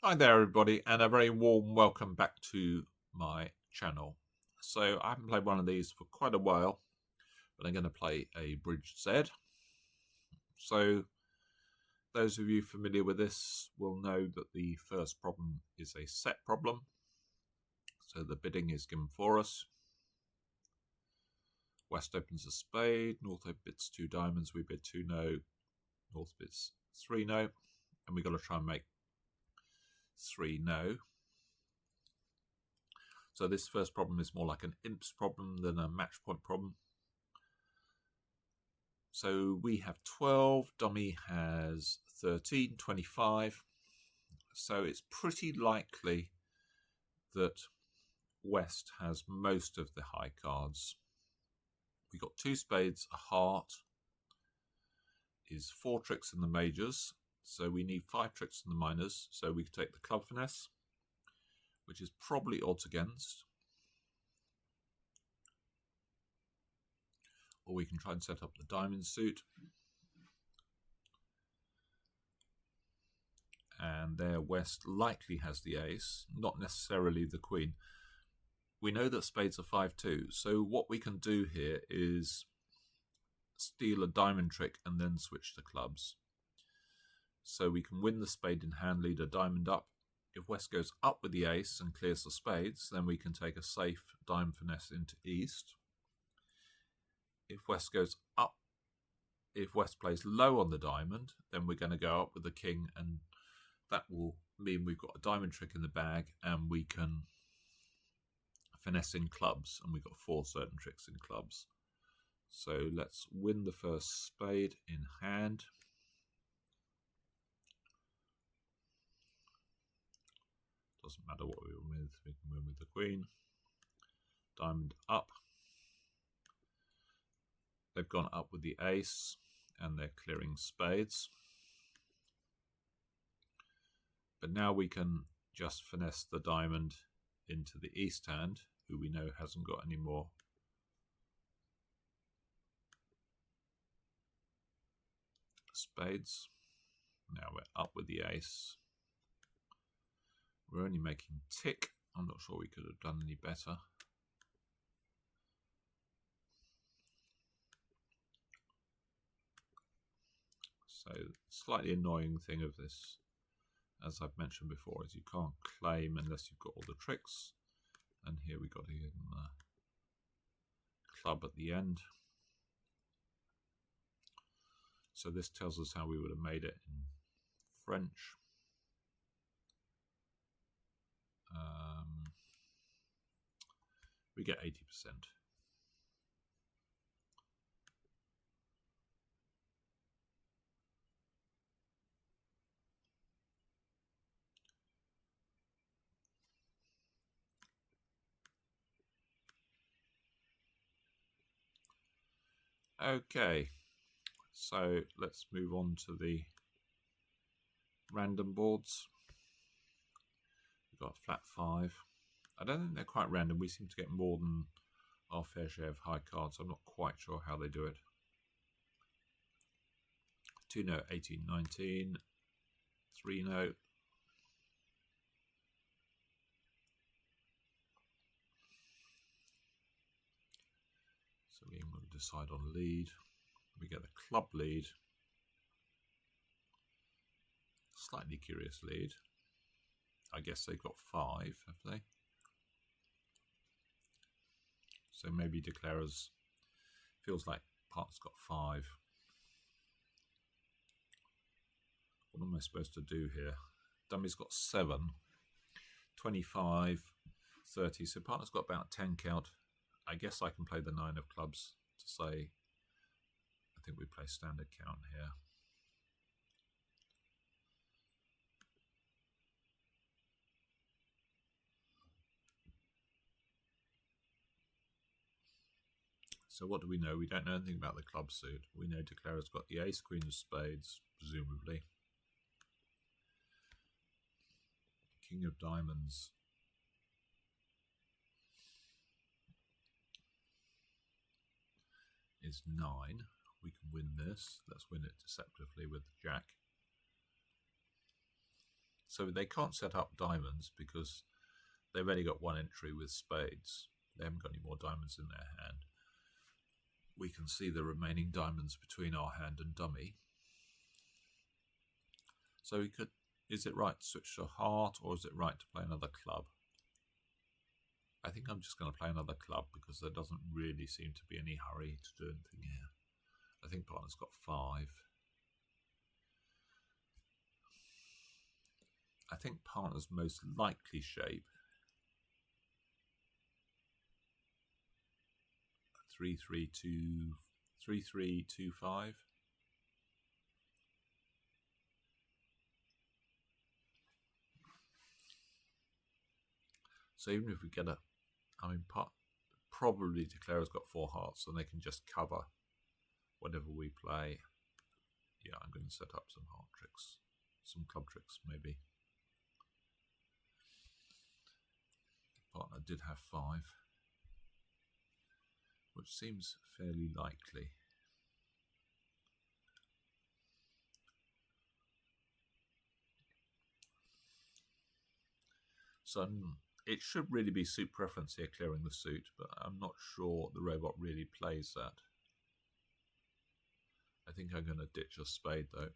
Hi there everybody, and a very warm welcome back to my channel. So I haven't played one of these for quite a while, but I'm going to play a Bridge Z. So those of you familiar with this will know that the first problem is a set problem. So the bidding is given for us. West opens a spade, North bids 2 diamonds, we bid 2 no, North bids 3 no, and we've got to try and make 3 no. So this first problem is more like an imps problem than a match point problem. So we have 12, dummy has 13, 25. So it's pretty likely that West has most of the high cards. We've got 2 spades, a heart, is 4 tricks in the majors. So we need 5 tricks in the minors. So we can take the club finesse, which is probably odds against. Or we can try and set up the diamond suit. And there West likely has the ace, not necessarily the queen. We know that spades are 5-2, so what we can do here is steal a diamond trick and then switch the clubs. So we can win the spade in hand, lead a diamond up. If West goes up with the ace and clears the spades, then we can take a safe diamond finesse into East. If West goes up, if West plays low on the diamond, then we're going to go up with the king, and that will mean we've got a diamond trick in the bag and we can finesse in clubs, and we've got 4 certain tricks in clubs. So let's win the first spade in hand. Doesn't matter what we win with, we can win with the queen. Diamond up. They've gone up with the ace and they're clearing spades. But now we can just finesse the diamond into the east hand, who we know hasn't got any more spades. Now we're up with the ace. We're only making tick. I'm not sure we could have done any better. So, slightly annoying thing of this, as I've mentioned before, is you can't claim unless you've got all the tricks. And here we got a club at the end. So this tells us how we would have made it in French. We get 80%. Okay, so let's move on to the random boards. We've got flat 5. I don't think they're quite random. We seem to get more than our fair share of high cards. I'm not quite sure how they do it. 2 no, 18, 19. 3 no. So we will decide on lead. We get the club lead. Slightly curious lead. I guess they've got 5, have they? So maybe declarers, feels like part's got 5. What am I supposed to do here? Dummy's got 7, 25, 30. So partner's got about 10 count. I guess I can play the 9 of clubs to say, I think we play standard count here. So what do we know? We don't know anything about the club suit. We know declarer's got the ace, queen of spades, presumably. King of diamonds. Is 9. We can win this. Let's win it deceptively with the jack. So they can't set up diamonds because they've only got one entry with spades. They haven't got any more diamonds in their hand. We can see the remaining diamonds between our hand and dummy. So we could, is it right to switch to heart, or is it right to play another club? I think I'm just going to play another club because there doesn't really seem to be any hurry to do anything here. I think partner's got 5. I think partner's most likely shape 3-3-2, 3-3-2-5. So even if we get a, I mean, probably Declarer's got 4 hearts, and they can just cover whatever we play. Yeah, I'm going to set up some heart tricks, some club tricks maybe. Partner did have 5, which seems fairly likely. So it should really be suit preference here, clearing the suit, but I'm not sure the robot really plays that. I think I'm going to ditch a spade though.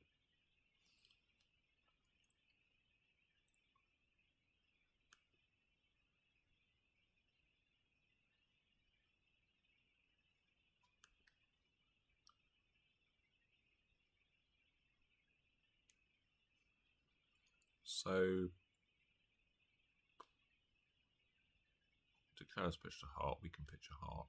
So Declarer's pitched a heart, we can pitch a heart.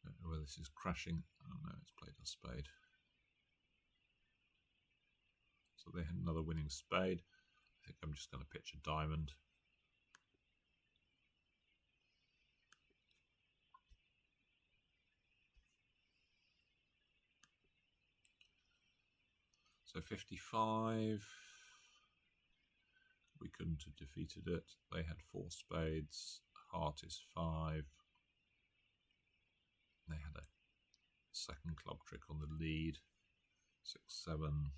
I don't know where this is crashing. Oh no, it's played a spade. So they had another winning spade. I think I'm just going to pitch a diamond. So 55. We couldn't have defeated it. They had 4 spades. Heart is 5. They had a second club trick on the lead. 6, 7.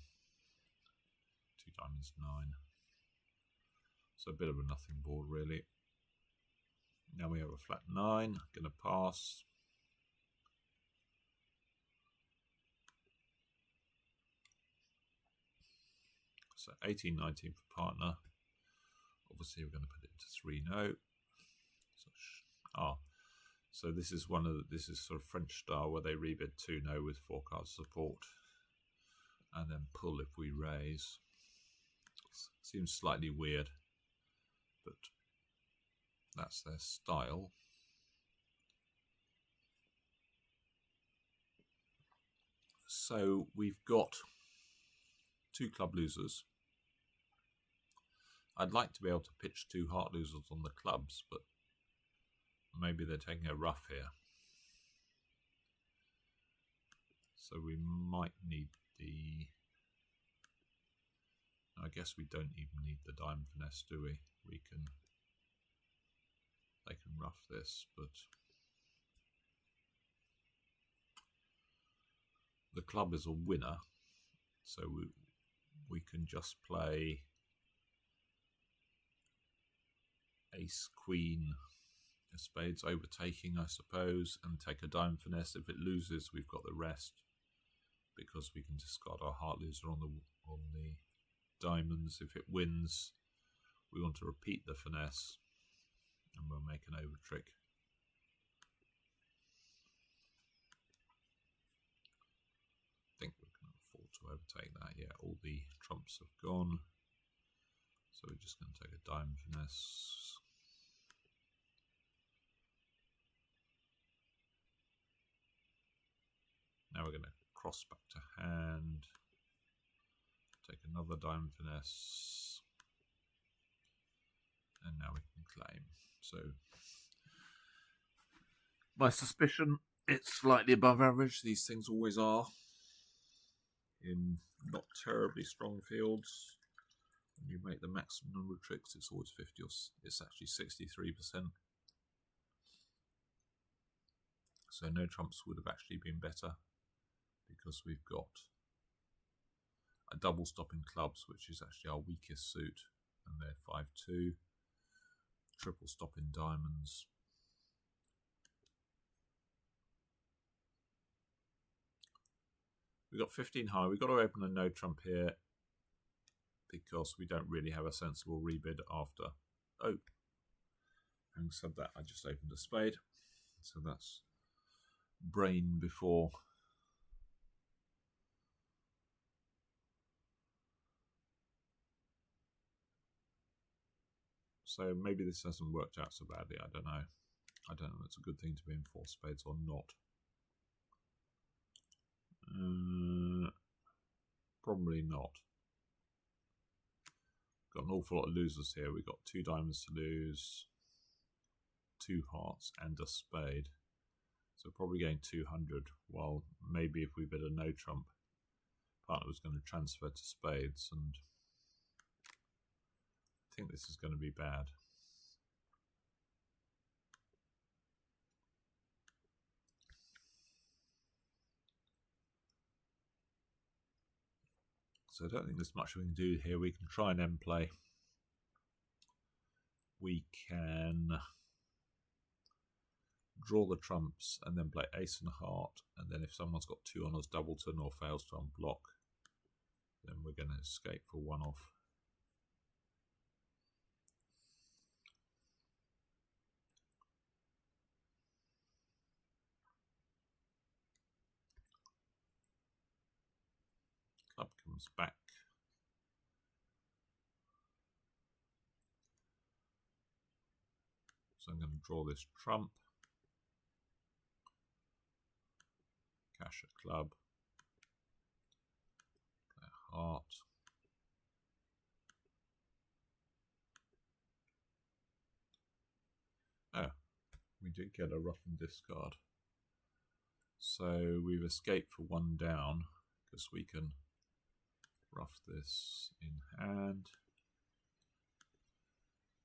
2 diamonds, 9. So a bit of a nothing board really. Now we have a flat 9. Going to pass. So 18, 19 for partner. Obviously we're going to put it into 3-no. So this is this is sort of French style where they rebid 2-no with 4 cards support, and then pull if we raise. Seems slightly weird, but that's their style. So we've got 2 club losers. I'd like to be able to pitch 2 heart losers on the clubs, but maybe they're taking a rough here. So we might need the... I guess we don't even need the diamond finesse, do we? We can... They can rough this, but... The club is a winner, so we can just play ace, queen, a spades overtaking, I suppose, and take a diamond finesse. If it loses, we've got the rest, because we can discard our heart loser on the diamonds. If it wins, we want to repeat the finesse, and we'll make an over trick. I think we can afford to overtake that. Yeah, all the trumps have gone, so we're just going to take a diamond finesse. Now we're going to cross back to hand, take another diamond finesse, and now we can claim. So my suspicion, it's slightly above average. These things always are in not terribly strong fields. When you make the maximum number of tricks, it's always 50 or it's actually 63%. So no trumps would have actually been better because we've got a double stop in clubs, which is actually our weakest suit, and they're 5-2. Triple stop in diamonds. We've got 15 high. We've got to open a no trump here because we don't really have a sensible rebid after. Oh, having said that, I just opened a spade. So that's brain before. So maybe this hasn't worked out so badly. I don't know. I don't know if it's a good thing to be in 4 spades or not. Probably not. Got an awful lot of losers here. We've got 2 diamonds to lose, 2 hearts and a spade. So probably getting 200. Well, maybe if we bid a no trump, partner was going to transfer to spades, and I think this is going to be bad. So I don't think there's much we can do here. We can try and end play. We can draw the trumps and then play ace and heart, and then if someone's got 2 on us doubleton or fails to unblock, then we're going to escape for 1 off. Club comes back. So I'm going to draw this trump, cash a club, play a heart. Oh, we did get a rough and discard. So we've escaped for 1 down because we can rough this in hand.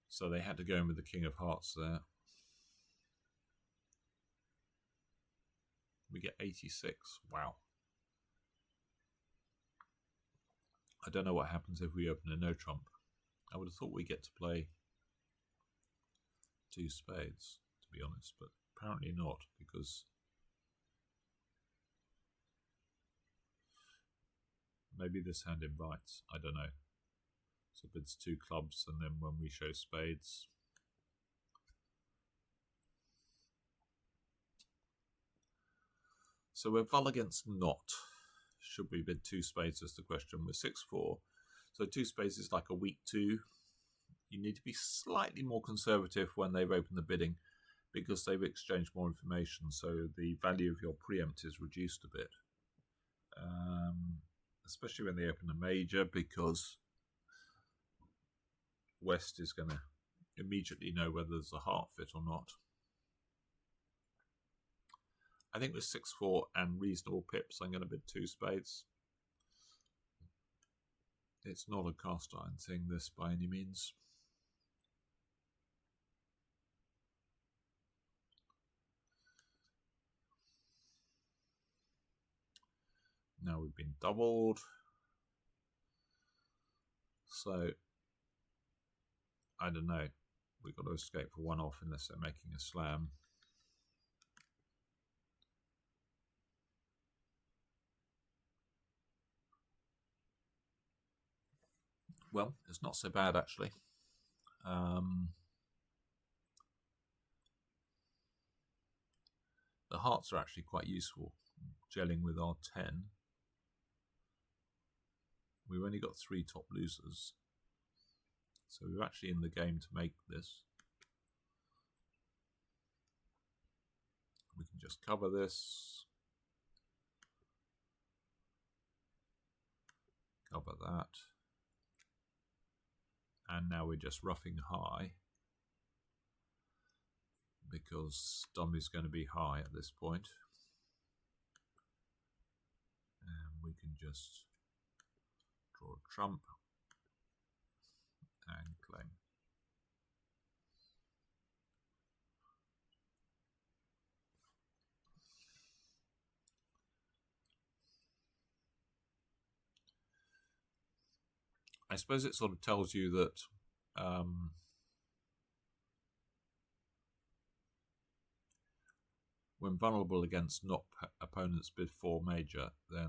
So they had to go in with the king of hearts there. We get 86. Wow. I don't know what happens if we open a no trump. I would have thought we get to play 2 spades, to be honest, but apparently not, because maybe this hand invites. I don't know. So bids 2 clubs, and then when we show spades, so we're vull against not. Should we bid 2 spades is the question. We're 6-4. So 2 spades is like a weak 2. You need to be slightly more conservative when they've opened the bidding because they've exchanged more information. So the value of your preempt is reduced a bit. Especially when they open a major, because West is going to immediately know whether there's a heart fit or not. I think with 6-4 and reasonable pips, I'm going to bid 2 spades. It's not a cast iron thing, this, by any means. Now we've been doubled. So, I don't know. We've got to escape for 1 off unless they're making a slam. Well, it's not so bad, actually. The hearts are actually quite useful, gelling with our 10. We've only got 3 top losers, so we're actually in the game to make this. We can just cover this, cover that, and now we're just roughing high. because dummy's going to be high at this point. And we can just draw a trump and claim. I suppose it sort of tells you that when vulnerable against not opponents before major, then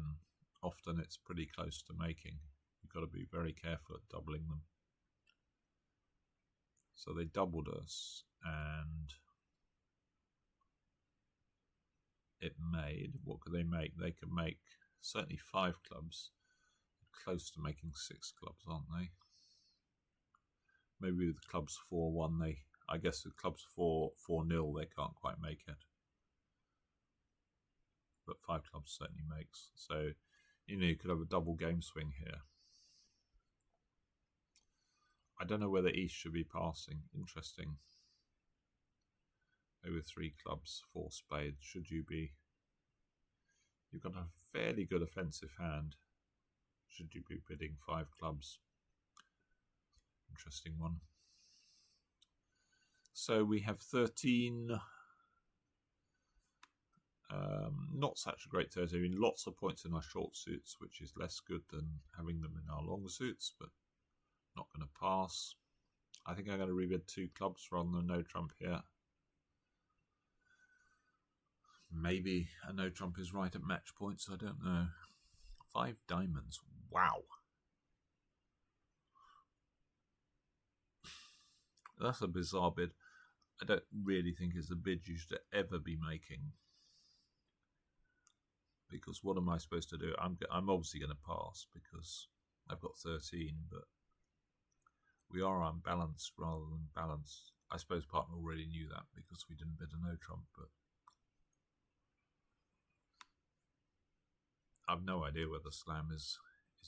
often it's pretty close to making. You've got to be very careful at doubling them. So they doubled us, and it made, what could they make? They could make certainly 5 clubs. Close to making 6 clubs, aren't they? Maybe with clubs 4-1, I guess with clubs 4-0, they can't quite make it. But 5 clubs certainly makes. So, you could have a double game swing here. I don't know whether East should be passing. Interesting. Over 3 clubs, 4 spades. Should you be? You've got a fairly good offensive hand. Should you be bidding 5 clubs? Interesting one. So we have 13. Not such a great 13. I mean, lots of points in our short suits, which is less good than having them in our long suits, but not going to pass. I think I'm going to rebid 2 clubs rather than no trump here. Maybe a no trump is right at match points, I don't know. 5 diamonds. Wow. That's a bizarre bid. I don't really think it's a bid you should ever be making. Because what am I supposed to do? I'm obviously going to pass because I've got 13, but we are unbalanced rather than balanced. I suppose partner already knew that because we didn't bid a no trump, but I've no idea whether slam is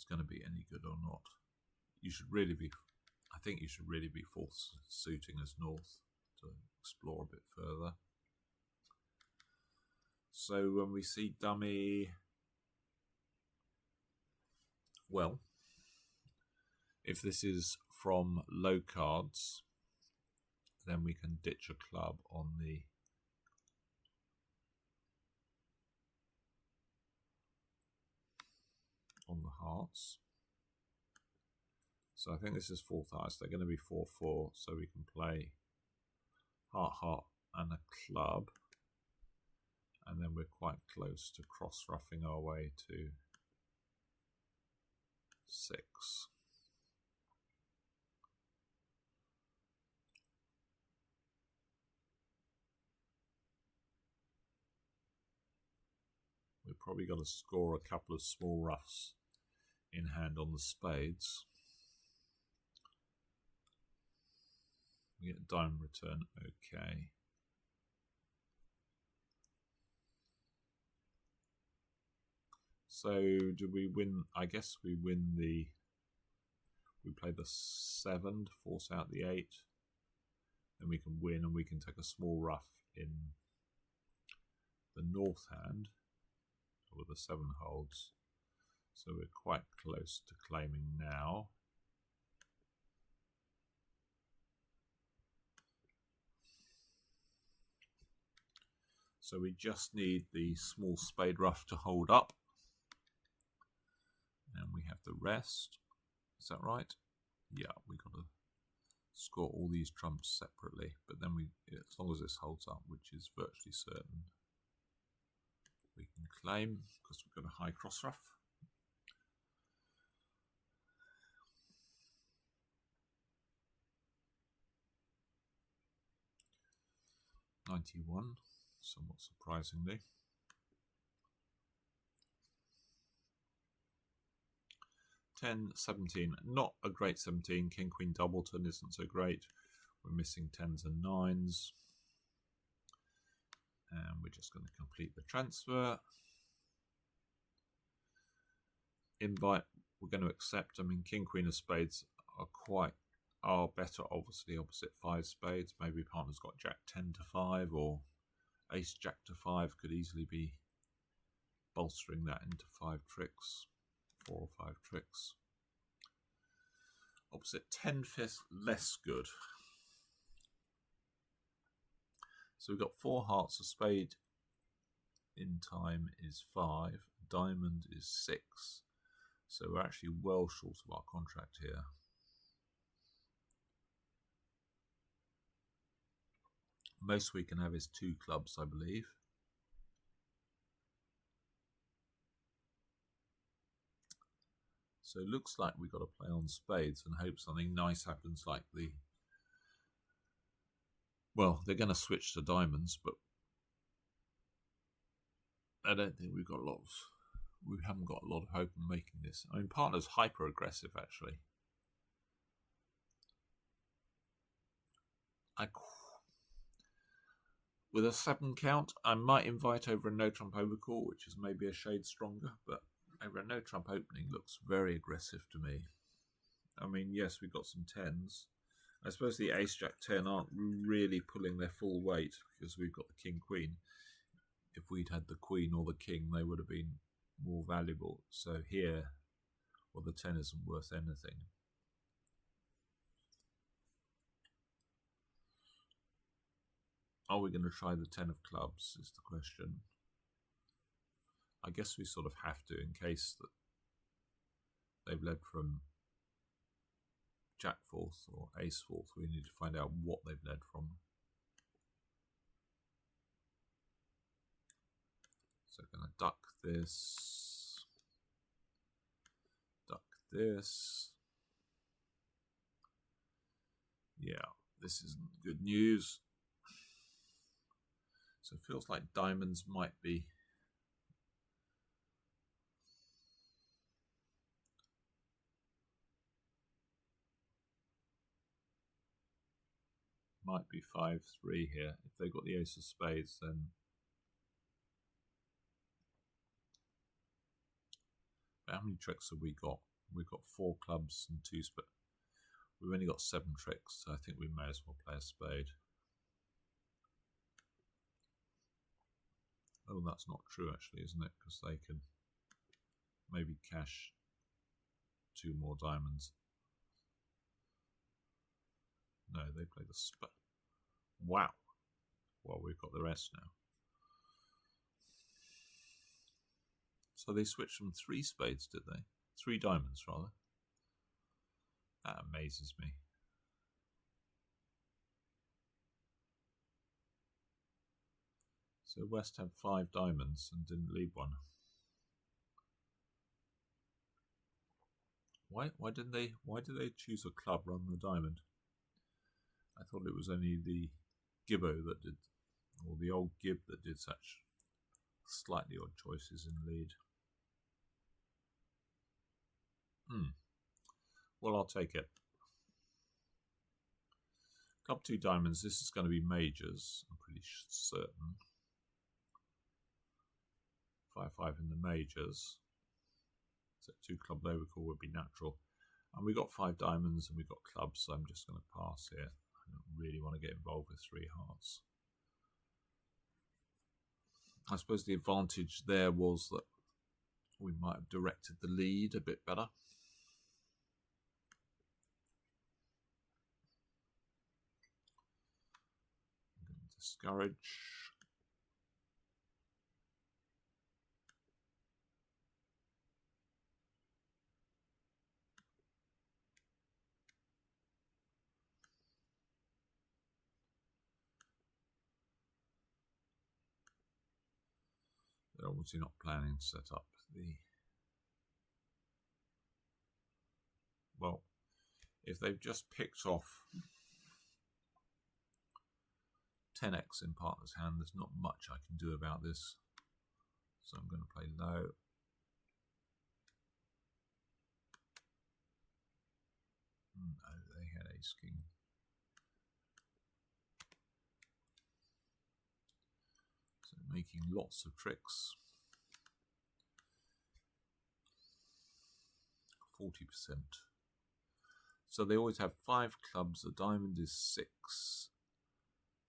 going to be any good or not. You should really be, I think you should really be fourth suiting as north to explore a bit further. So when we see dummy, well, if this is from low cards, then we can ditch a club on the hearts. So I think this is 4th hearts. They're going to be 4-4, so we can play heart, heart, and a club. And then we're quite close to cross-ruffing our way to 6. We've probably got to score a couple of small ruffs in hand on the spades. We get diamond return, okay. So do we win? I guess we win the, we play the 7 to force out the 8. Then we can win and we can take a small ruff in the north hand, or the 7 holds. So we're quite close to claiming now. So we just need the small spade ruff to hold up. And we have the rest. Is that right? Yeah, we got to score all these trumps separately. But then we, as long as this holds up, which is virtually certain, we can claim because we've got a high cross ruff. $91, somewhat surprisingly. $10-17, not a great 17. King Queen Doubleton isn't so great. We're missing 10s and 9s. And we're just going to complete the transfer. Invite, we're going to accept. I mean, King Queen of Spades are quite are better, obviously, opposite 5 spades. Maybe partner's got Jack 10 to 5 or Ace Jack to 5 could easily be bolstering that into 5 tricks, 4 or 5 tricks. Opposite 10 fifth, less good. So we've got 4 hearts. A spade in time is 5. Diamond is 6. So we're actually well short of our contract here. Most we can have is 2 clubs, I believe. So it looks like we've got to play on spades and hope something nice happens, like the... Well, they're going to switch to diamonds, but I don't think we've got a lot of... We haven't got a lot of hope in making this. I mean, partner's hyper aggressive, actually. With a 7 count, I might invite over a no trump overcall, which is maybe a shade stronger, but over a no trump opening looks very aggressive to me. I mean, yes, we've got some 10s. I suppose the Ace Jack 10 aren't really pulling their full weight because we've got the King Queen. If we'd had the Queen or the King, they would have been more valuable. So here, well, the 10 isn't worth anything. Are we going to try the 10 of clubs is the question. I guess we sort of have to, in case that they've led from Jack 4th or Ace 4th. We need to find out what they've led from. So I'm going to duck this, duck this. Yeah, this isn't good news. So it feels like diamonds might be might be 5-3 here. If they got the ace of spades, then how many tricks have we got? We've got 4 clubs and 2 spades. We've only got 7 tricks, so I think we may as well play a spade. Oh, that's not true actually, isn't it? Because they can maybe cash 2 more diamonds. No, they play the spade. Wow. Well, we've got the rest now. So they switched from 3 spades, did they? 3 diamonds, rather. That amazes me. So West had 5 diamonds and didn't leave one. Why did they choose a club rather than a diamond? I thought it was only the Gibbo that did, or the old Gib that did such slightly odd choices in lead. Well, I'll take it. Club 2 diamonds, this is going to be majors, I'm pretty certain. 5-5 in the majors. So 2 club overcall would be natural. And we got 5 diamonds and we got clubs, so I'm just going to pass here. I don't really want to get involved with 3 hearts. I suppose the advantage there was that we might have directed the lead a bit better. I'm going to discourage. They're obviously not planning to set up the... Well, if they've just picked off 10x in partner's hand, there's not much I can do about this. So I'm going to play low. No, they had ace king. So making lots of tricks. 40%. So they always have 5 clubs. A diamond is 6.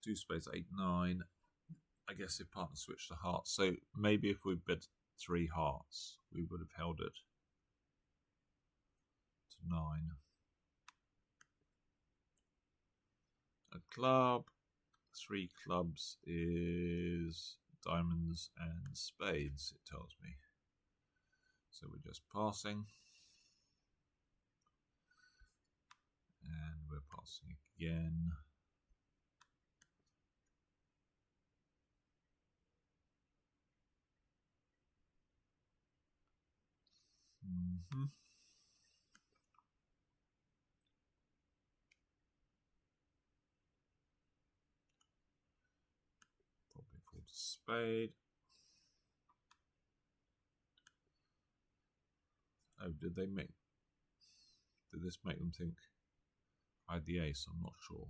2 spades, 8, 9. I guess if partner switched to hearts. So maybe if we bid 3 hearts, we would have held it to 9. A club, 3 clubs is diamonds and spades, it tells me. So we're just passing. And we're passing again. Probably fold a spade. Oh, did this make them think I had the ace? I'm not sure.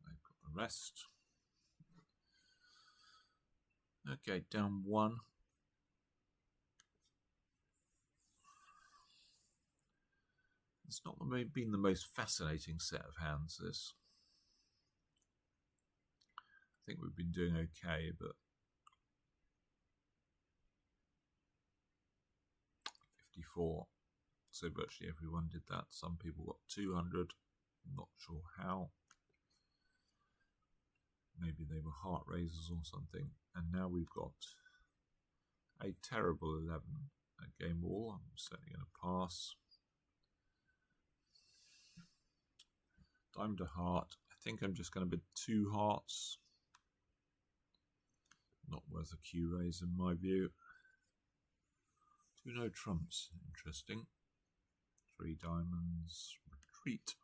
I've got the rest. Okay, down 1. It's not been the most fascinating set of hands, this. I think we've been doing okay, but 54. So virtually everyone did that. Some people got 200. Not sure how. Maybe they were heart raisers or something. And now we've got a terrible 11 at game all. I'm certainly going to pass. Diamond to heart. I think I'm just going to bid 2 hearts. Not worth a Q raise in my view. 2 no trumps. Interesting. 3 diamonds. Retreat.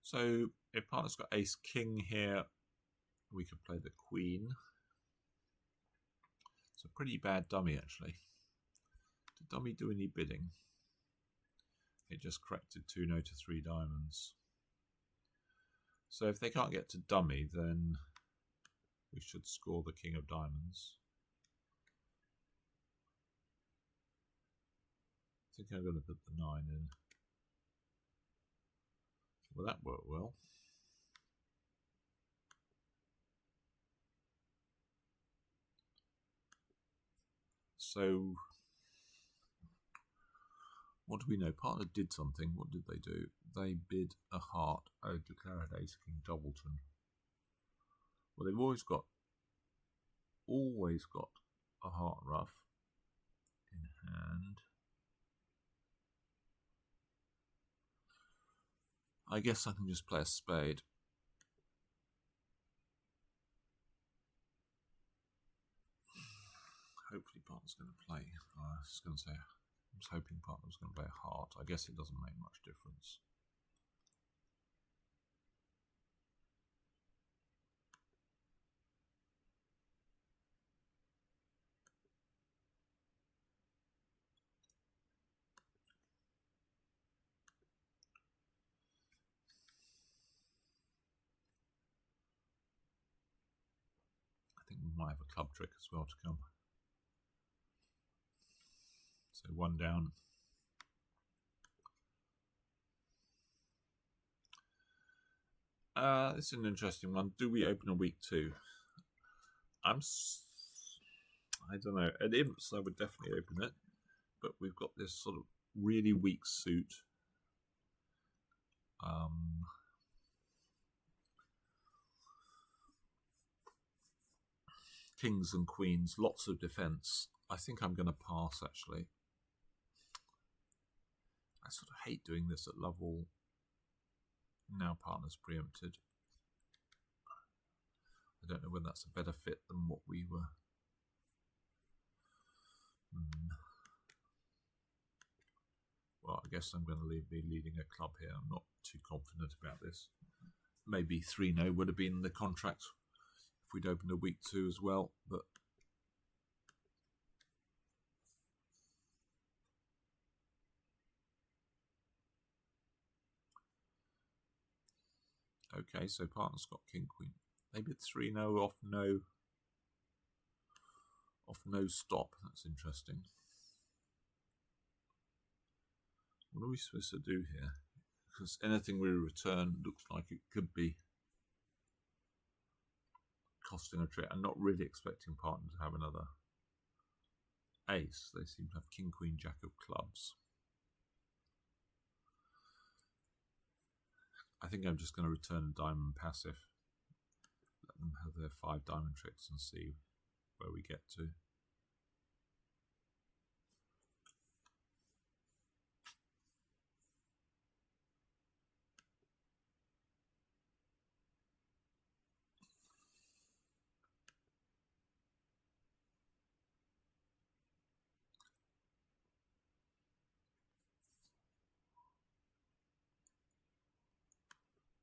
So if partner's got ace king here, we could play the queen. It's a pretty bad dummy actually. Did dummy do any bidding? It just corrected 2 no to 3 diamonds. So if they can't get to dummy, then we should score the king of diamonds. I think I'm going to put the 9 in. Well, that worked well. So, what do we know? Partner did something. What did they do? They bid a heart. Oh, declared ace king doubleton. Well, they've always got a heart ruff in hand. I guess I can just play a spade. Hopefully partner's going to play. I was going to say, I was hoping partner was going to play a heart. I guess it doesn't make much difference. I think we might have a club trick as well to come. So 1 down. This is an interesting one. Do we open a weak 2? I don't know. At imps, I would definitely open it, but we've got this sort of really weak suit. Kings and queens, lots of defense. I think I'm going to pass actually. I sort of hate doing this at love all. Now partner's preempted. I don't know whether that's a better fit than what we were. Well, I guess I'm going to be leading a club here. I'm not too confident about this. Maybe 3 no would have been the contract if we'd opened a week 2 as well, but okay, so partner's got king queen. They bid 3-0 off no stop. That's interesting. What are we supposed to do here? Because anything we return looks like it could be costing a trick. I'm not really expecting partner to have another ace. They seem to have king, queen, jack of clubs. I think I'm just going to return a diamond passive. Let them have their 5 diamond tricks and see where we get to.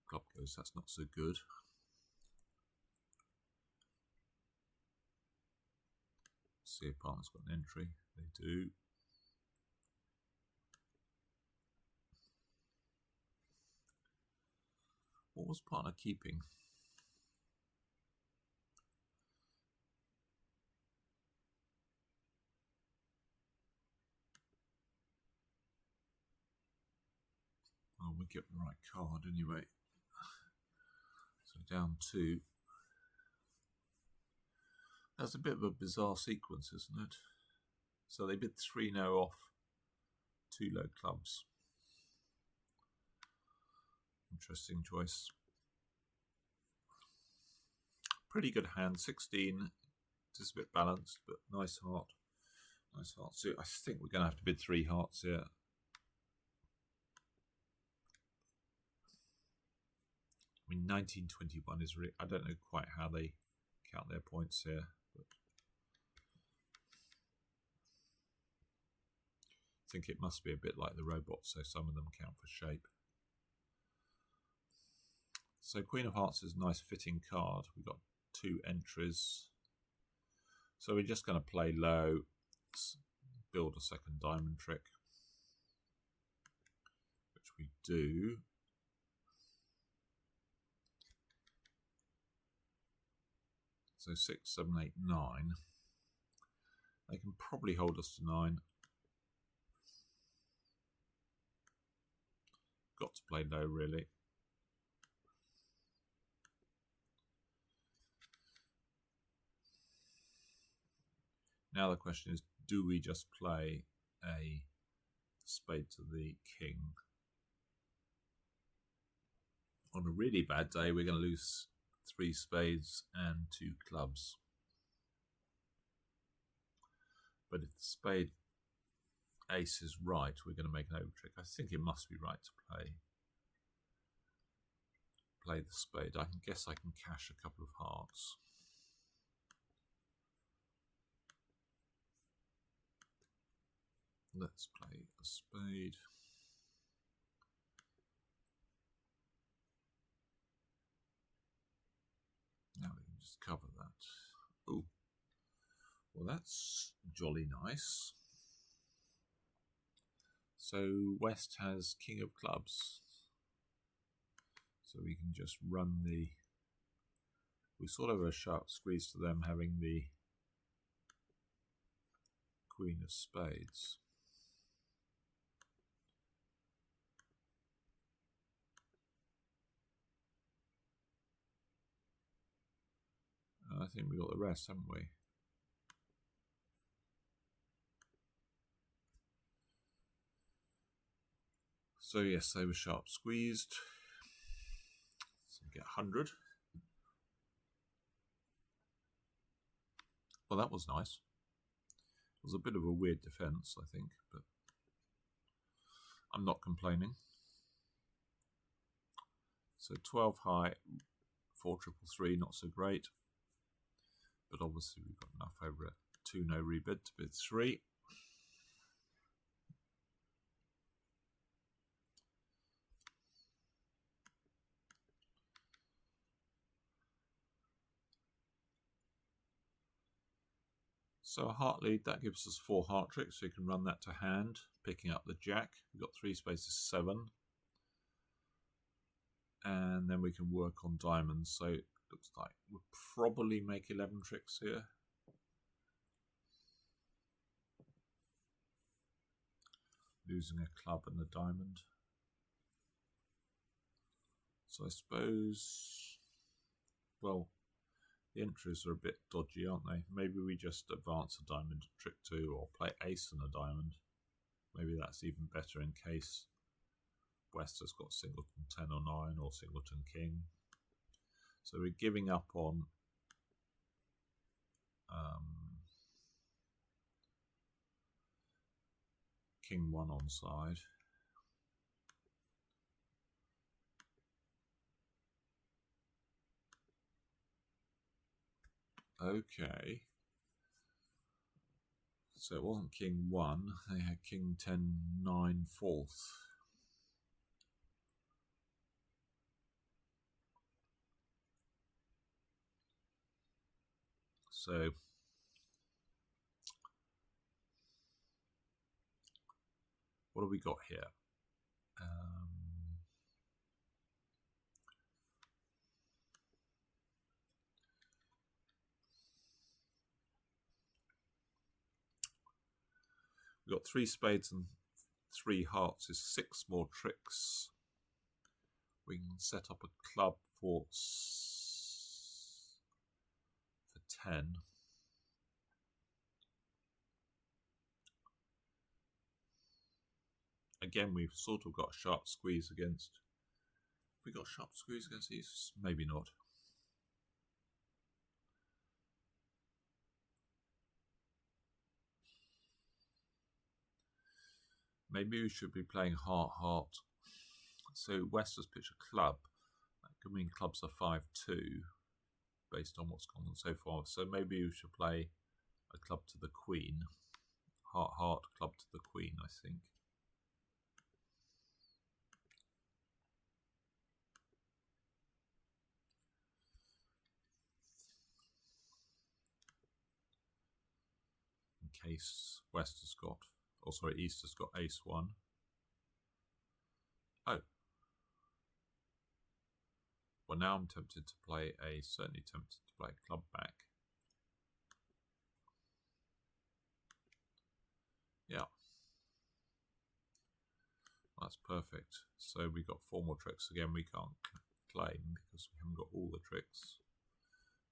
Club goes, that's not so good. See if partner's got an entry. They do. What was partner keeping? Oh, we get the right card anyway. So down 2. That's a bit of a bizarre sequence, isn't it? So they bid 3-0 off 2 low clubs. Interesting choice. Pretty good hand, 16. Just a bit balanced, but nice heart. Nice heart suit. I think we're going to have to bid 3 hearts here. I mean, 1921 is really, I don't know quite how they count their points here, but I think it must be a bit like the robots, so some of them count for shape. So Queen of Hearts is a nice fitting card. We've got 2 entries. So we're just going to play low, build a second diamond trick, which we do. So 6, 7, 8, 9. They can probably hold us to 9. Got to play low, really. Now the question is, do we just play a spade to the king? On a really bad day, we're going to lose 3 spades and 2 clubs. But if the spade ace is right, we're going to make an over trick. I think it must be right to play the spade. I can guess I can cash a couple of hearts. Let's play a spade. Now we can just cover that. Oh, well, that's jolly nice. So West has king of clubs. So we can just run the... We sort of have a sharp squeeze to them having the queen of spades. I think we got the rest, haven't we? So yes, they were sharp squeezed. So we get 100. Well, that was nice. It was a bit of a weird defense, I think, but I'm not complaining. So 12 high, 4-3-3, not so great. But obviously we've got enough over it. 2 no rebid to bid 3. So a heart lead, that gives us 4 heart tricks, so you can run that to hand, picking up the jack. We've got 3 spaces, 7. And then we can work on diamonds. So it looks like we'll probably make 11 tricks here. Losing a club and a diamond. So I suppose, well, the entries are a bit dodgy, aren't they? Maybe we just advance a diamond at trick 2 or play ace and a diamond. Maybe that's even better in case West has got singleton 10 or 9 or singleton king. So we're giving up on king 1 on side. Okay. So it wasn't king 1, they had king 10, 9, 4th. So what have we got here? We've got 3 spades and 3 hearts is 6 more tricks. We can set up a club for 10. Again, we've sort of got a sharp squeeze against. Have we got a sharp squeeze against these? Maybe not. Maybe we should be playing heart, heart. So West has pitched a club. That could mean clubs are 5-2, based on what's gone on so far. So maybe we should play a club to the queen. Heart, heart, club to the queen, I think. In case West has got, or sorry, East has got ace 1. Oh. Well, now I'm tempted to play certainly tempted to play a club back. Yeah. That's perfect. So we got 4 more tricks. Again, we can't claim because we haven't got all the tricks.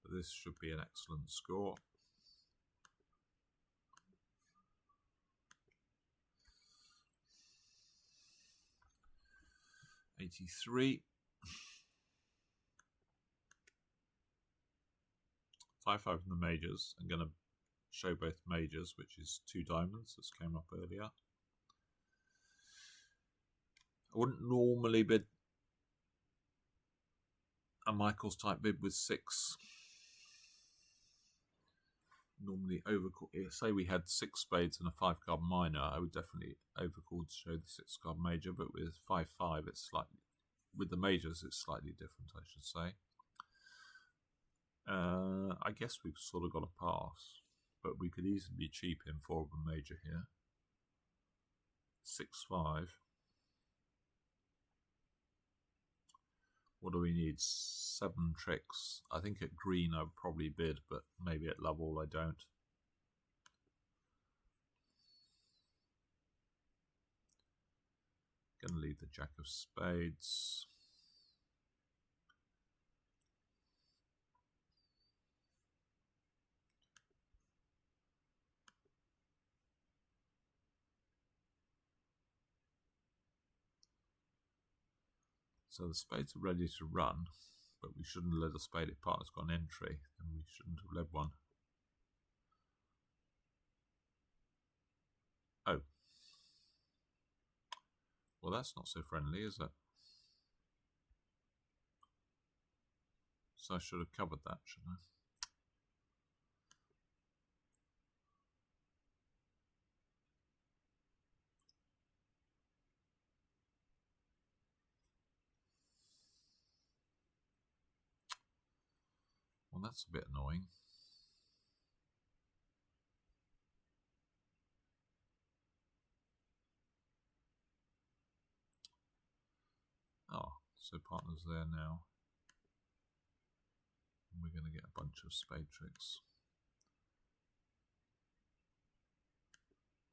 But this should be an excellent score. $83. 5-5 in the majors. I'm going to show both majors, which is 2 diamonds. This came up earlier. I wouldn't normally bid a Michaels type bid with 6. Normally overcall. Say we had 6 spades and a 5-card minor, I would definitely overcall to show the 6-card major. But with 5-5, it's slightly, with the majors, it's slightly different, I should say. I guess we've sort of got a pass, but we could easily be cheap in 4 of a major here. 6-5. What do we need? 7 tricks. I think at green I would probably bid, but maybe at love all I don't. Gonna leave the jack of spades. So the spades are ready to run, but we shouldn't have let a spade if partner's got an entry, and we shouldn't have led one. Oh. Well, that's not so friendly, is it? So I should have covered that, shouldn't I? Well, that's a bit annoying. So partner's there now. And we're going to get a bunch of spade tricks.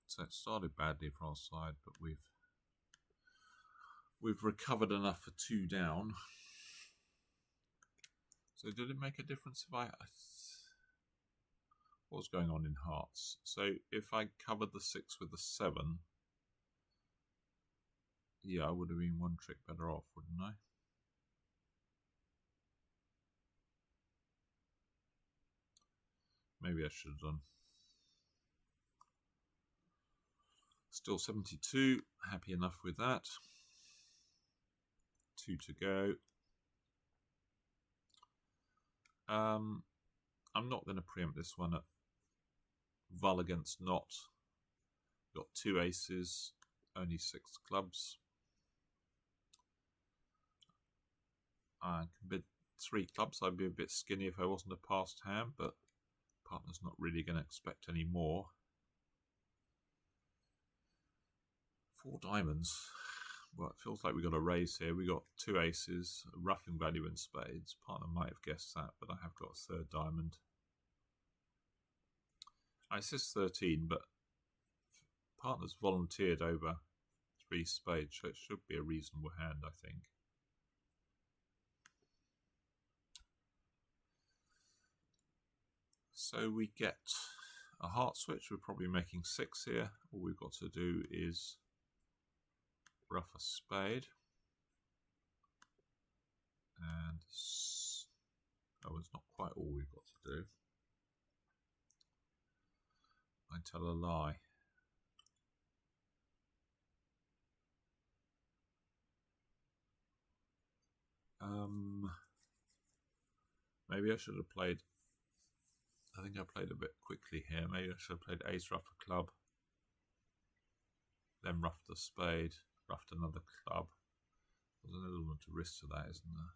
So it started badly for our side, but we've recovered enough for 2 down. So did it make a difference if what's going on in hearts? So if I covered the 6 with the 7, yeah, I would have been 1 trick better off, wouldn't I? Maybe I should have done. Still 72, happy enough with that. 2 to go. I'm not going to preempt this one at Val against Not. Got 2 aces, only 6 clubs. I can bid 3 clubs. I'd be a bit skinny if I wasn't a passed hand, but partner's not really going to expect any more. 4 diamonds. Well, it feels like we got a raise here. We got 2 aces, a roughing value in spades. Partner might have guessed that, but I have got a 3rd diamond. I says 13, but partner's volunteered over 3 spades, so it should be a reasonable hand, I think. So we get a heart switch. We're probably making 6 here. All we've got to do is rough a spade. And oh, it's not quite all we've got to do. I tell a lie. Maybe I should have played. I think I played a bit quickly here. Maybe I should have played ace rough a club, then roughed a spade, roughed another club. There's an element of risk to that, isn't there?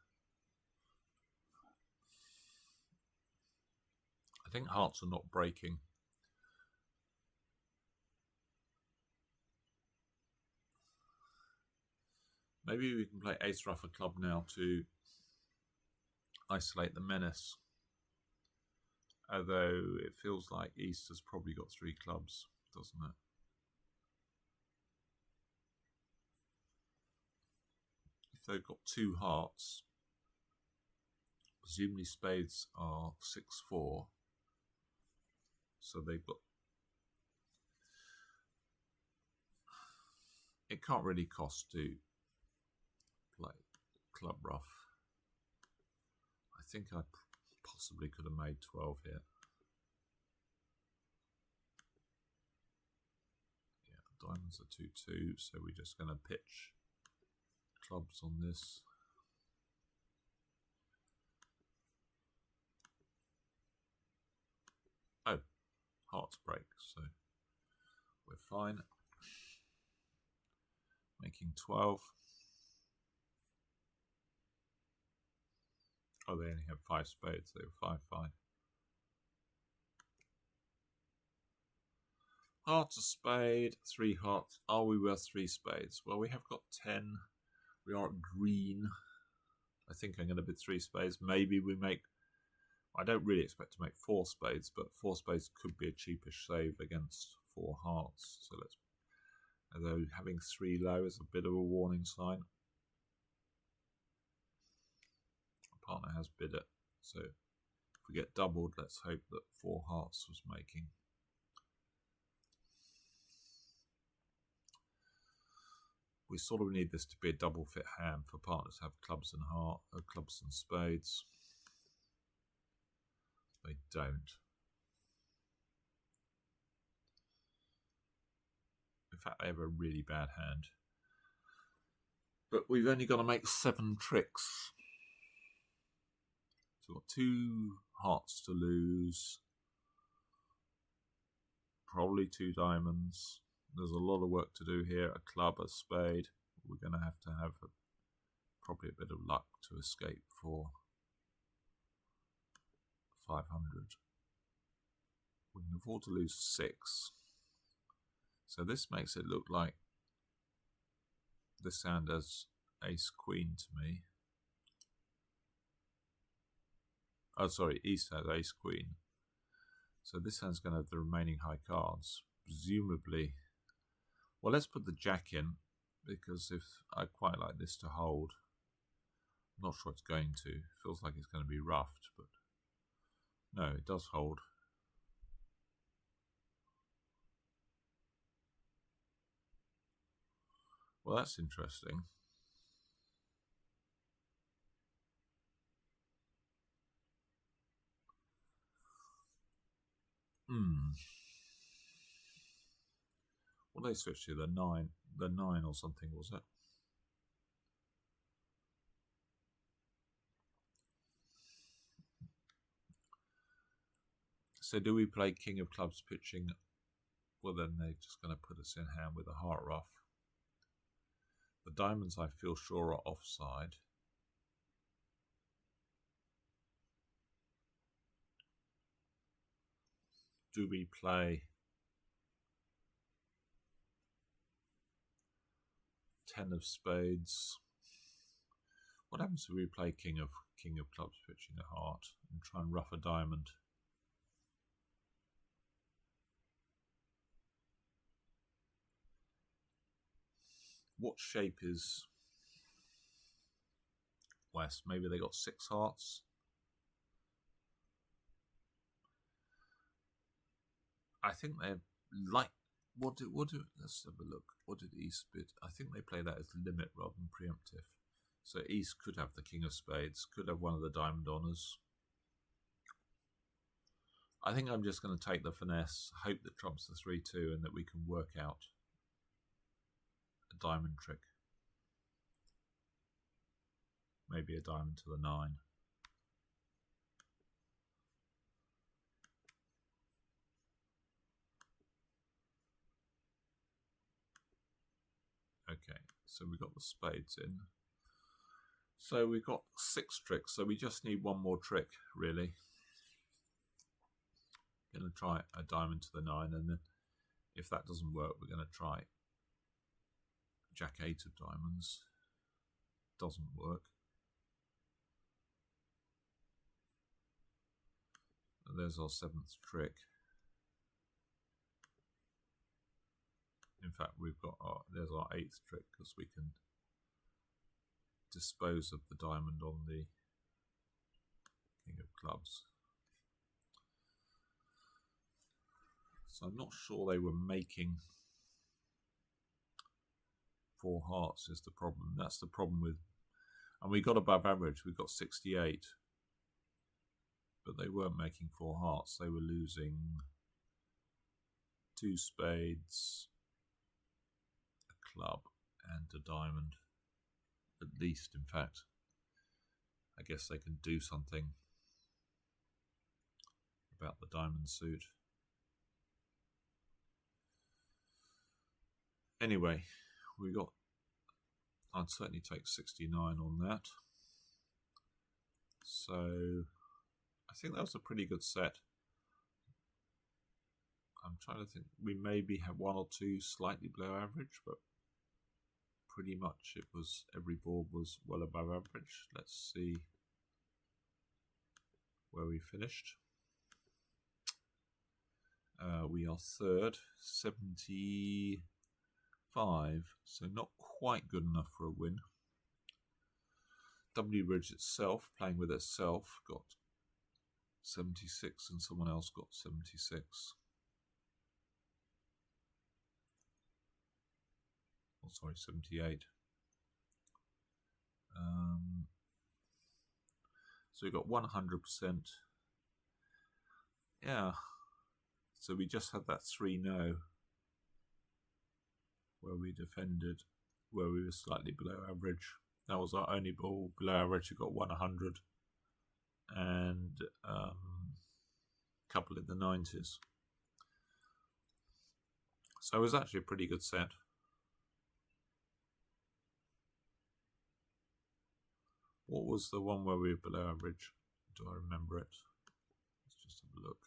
I think hearts are not breaking. Maybe we can play ace rough a club now to isolate the menace. Although it feels like East has probably got 3 clubs, doesn't it? If they've got 2 hearts, presumably spades are 6-4. So they've got... It can't really cost to play club rough. I think I possibly could have made 12 here. Yeah, diamonds are 2-2, so we're just going to pitch clubs on this. Oh, hearts break, so we're fine. Making 12. Oh, they only have 5 spades. They were 5-5. Hearts a spade, 3 hearts. Are we worth 3 spades? Well, we have got 10. We are at green. I think I'm going to bid 3 spades. Maybe we make... I don't really expect to make 4 spades, but 4 spades could be a cheapish save against 4 hearts. So let's... Although having 3 low is a bit of a warning sign. Partner has bid it, so if we get doubled, let's hope that 4 hearts was making. We sort of need this to be a double fit hand for partners to have clubs and clubs and spades. They don't. In fact, they have a really bad hand. But we've only got to make 7 tricks. So we've got 2 hearts to lose. Probably 2 diamonds. There's a lot of work to do here. A club, a spade. We're going to have probably a bit of luck to escape for 500. We can afford to lose 6. So this makes it look like this hand has ace queen to me. Oh, sorry, East has ace queen. So this hand's going to have the remaining high cards. Presumably, well, let's put the jack in, because if I quite like this to hold. I'm not sure it's going to. It feels like it's going to be roughed, but no, it does hold. Well, that's interesting. What did they switch to? The nine or something, was it? So do we play king of clubs pitching? Well, then they're just going to put us in hand with a heart ruff. The diamonds, I feel sure, are offside. Do we play 10 of spades? What happens if we play king of clubs pitching a heart and try and ruff a diamond? What shape is West? Maybe they got 6 hearts. I think they're like let's have a look. What did East bid? I think they play that as limit rather than preemptive. So East could have the king of spades, could have one of the diamond honours. I think I'm just going to take the finesse, hope that trumps the 3-2 and that we can work out a diamond trick. Maybe a diamond to the 9. Okay, so we've got the spades in. So we've got 6 tricks, so we just need one more trick, really. Going to try a diamond to the 9, and then if that doesn't work, we're going to try Jack 8 of diamonds. Doesn't work. And there's our 7th trick. In fact, there's our 8th trick, because we can dispose of the diamond on the king of clubs. So I'm not sure they were making 4 hearts is the problem. That's the problem with, and we got above average. We got 68, but they weren't making 4 hearts. They were losing 2 spades, a club, and a diamond. At least, in fact. I guess they can do something about the diamond suit. Anyway, I'd certainly take 69 on that. So I think that was a pretty good set. I'm trying to think, we maybe have 1 or 2 slightly below average, but pretty much every board was well above average. Let's see where we finished. We are third, 75, so not quite good enough for a win. W Ridge itself, playing with itself, got 76 and someone else got 76. Oh, sorry, 78. So we got 100%. Yeah. So we just had that 3-0 where we defended, where we were slightly below average. That was our only ball below average. We got 100 and a couple in the 90s. So it was actually a pretty good set. What was the one where we were below average? Do I remember it? Let's just have a look.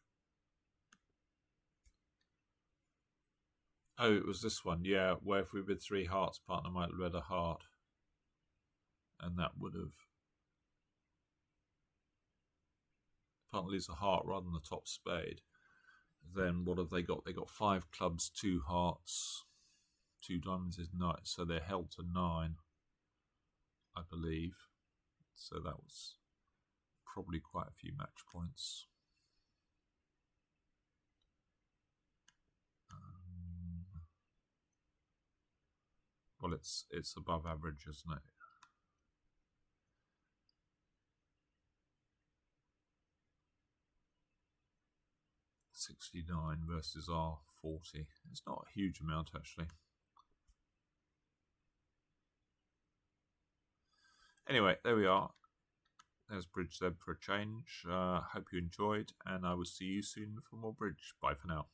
Oh, it was this one, yeah, where if we bid 3 hearts, partner might read a heart. and that would have partly as a heart rather than the top spade. Then what have they got? They got 5 clubs, 2 hearts, 2 diamonds is 9, so they're held to 9, I believe. So that was probably quite a few match points. Well, it's above average, isn't it? $69 versus our 40. It's not a huge amount, actually. Anyway, there we are. There's Bridge Zeb for a change. Hope you enjoyed, and I will see you soon for more bridge. Bye for now.